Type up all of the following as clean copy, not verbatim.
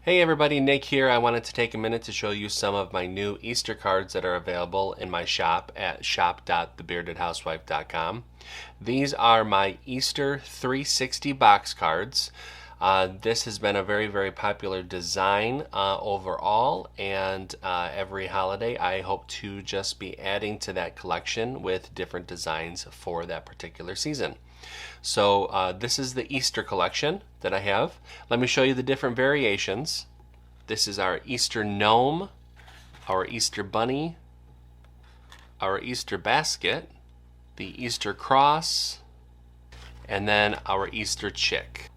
Hey everybody, Nick here. I wanted to take a minute to show you some of my new Easter cards that are available in my shop at shop.thebeardedhousewife.com. These are my Easter 360 box cards. This has been a very popular design overall, and every holiday I hope to just be adding to that collection with different designs for that particular season. So this is the Easter collection that I have. Let me show you the different variations. This is our Easter gnome, our Easter bunny, our Easter basket, the Easter cross, and then our Easter chick.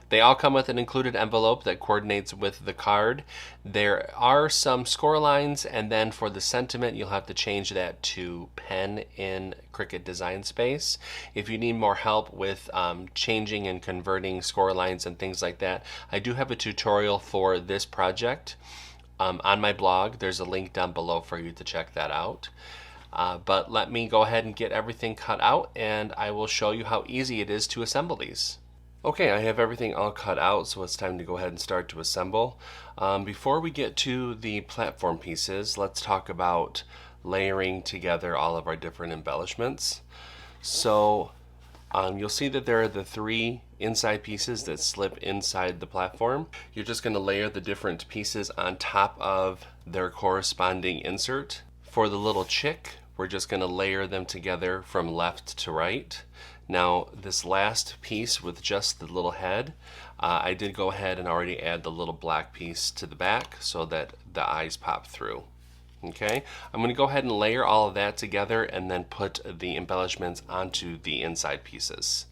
They all come with an included envelope that coordinates with the card. There are some score lines, and then for the sentiment, you'll have to change that to pen in Cricut Design Space. If you need more help with changing and converting score lines and things like that, I do have a tutorial for this project on my blog. There's a link down below for you to check that out. But let me go ahead and get everything cut out, and I will show you how easy it is to assemble these. Okay, I have everything all cut out, so it's time to go ahead and start to assemble. Before we get to the platform pieces, let's talk about layering together all of our different embellishments. So you'll see that there are the three inside pieces that slip inside the platform. You're just going to layer the different pieces on top of their corresponding insert. For the little chick, we're just going to layer them together from left to right. Now this last piece with just the little head, I did go ahead and already add the little black piece to the back so that the eyes pop through. Okay, I'm going to go ahead and layer all of that together and then put the embellishments onto the inside pieces.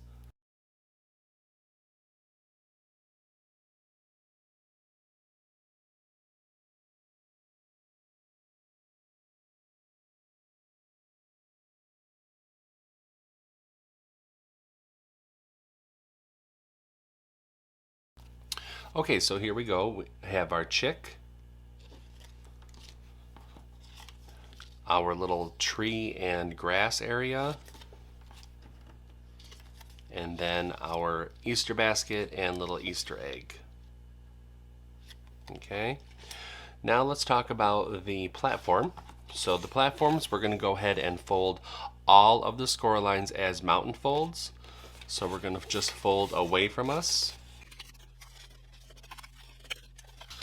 Okay, so here we go. We have our chick, our little tree and grass area, and then our Easter basket and little Easter egg. Okay, now let's talk about the platform. So the platforms, we're going to go ahead and fold all of the score lines as mountain folds. So we're going to just fold away from us.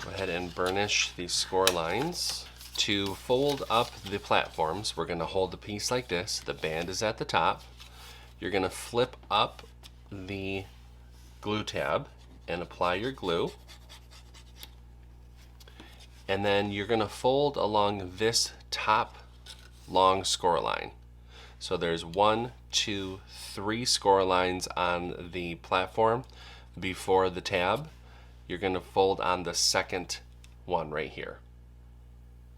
Go ahead and burnish the score lines. To fold up the platforms, we're going to hold the piece like this. The band is at the top. You're going to flip up the glue tab and apply your glue. And then you're going to fold along this top long score line. So there's 1, 2, 3 score lines on the platform before the tab. You're going to fold on the second one right here.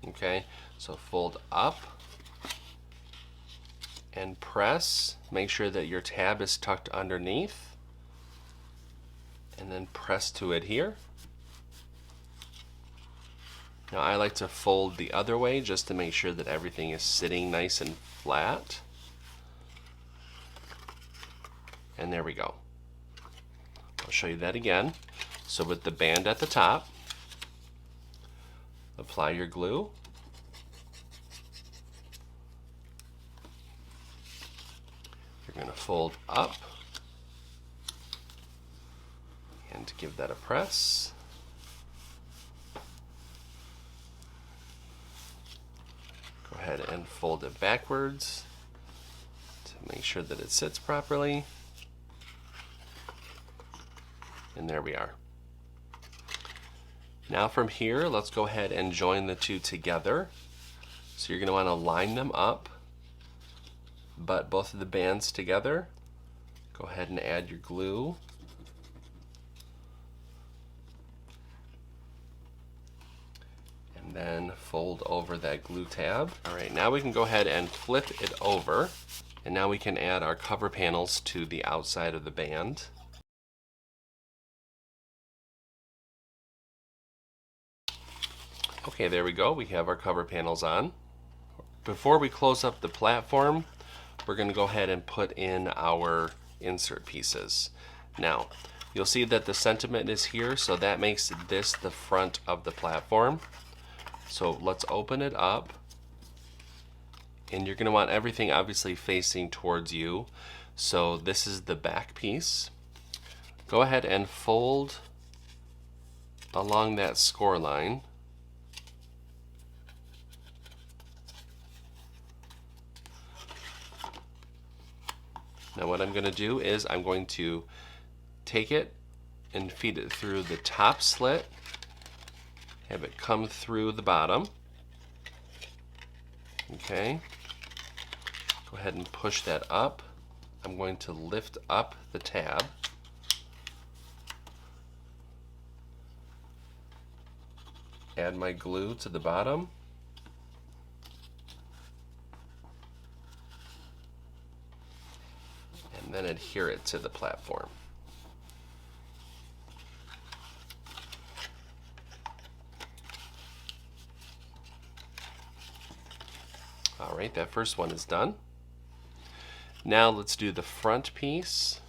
Okay, so fold up and press. Make sure that your tab is tucked underneath, and then press to adhere. Now I like to fold the other way just to make sure that everything is sitting nice and flat. And there we go. I'll show you that again. So with the band at the top, apply your glue. You're going to fold up and give that a press. Go ahead and fold it backwards to make sure that it sits properly. And there we are. Now from here, let's go ahead and join the two together. So you're going to want to line them up, butt both of the bands together. Go ahead and add your glue. And then fold over that glue tab. All right, now we can go ahead and flip it over. And now we can add our cover panels to the outside of the band. Okay, there we go. We have our cover panels on. Before we close up the platform, we're going to go ahead and put in our insert pieces. Now, You'll see that the sentiment is here, so that makes this the front of the platform. So let's open it up. And you're going to want everything obviously facing towards you. So this is the back piece. Go ahead and fold along that score line. Now what I'm going to do is I'm going to take it and feed it through the top slit, have it come through the bottom. Okay, go ahead and push that up. I'm going to lift up the tab. Add my glue to the bottom. And then adhere it to the platform. All right, that first one is done. Now let's do the front piece.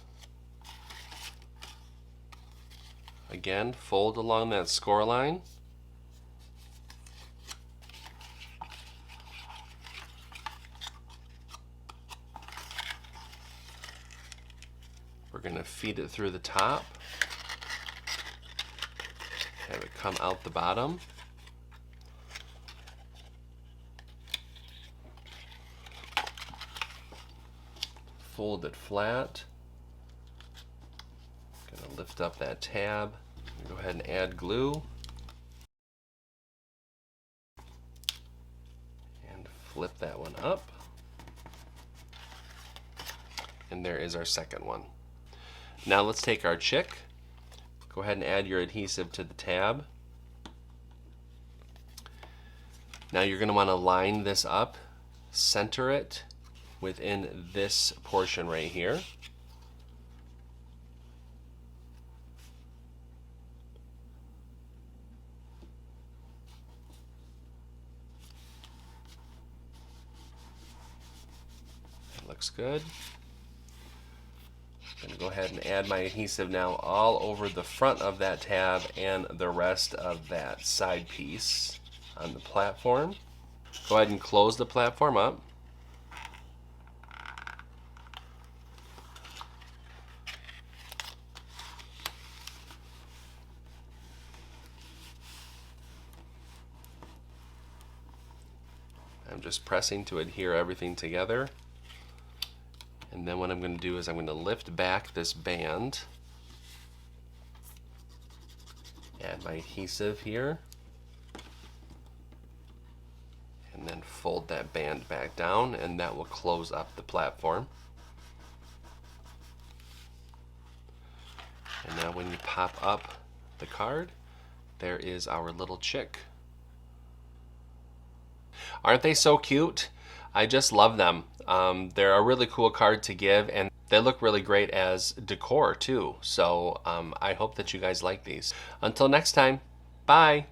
Again, fold along that score line. We're going to feed it through the top, have it come out the bottom. Fold it flat. Going to lift up that tab. Go ahead and add glue. And flip that one up. And there is our second one. Now let's take our chick. Go ahead and add your adhesive to the tab. Now you're going to want to line this up, center it within this portion right here. That looks good. I'm going to go ahead and add my adhesive now all over the front of that tab and the rest of that side piece on the platform. Go ahead and close the platform up. I'm just pressing to adhere everything together. And then what I'm going to do is I'm going to lift back this band, add my adhesive here, and then fold that band back down, and that will close up the platform. And now when you pop up the card, there is our little chick. Aren't they so cute? I just love them. They're a really cool card to give, and they look really great as decor too. So I hope that you guys like these. Until next time, bye.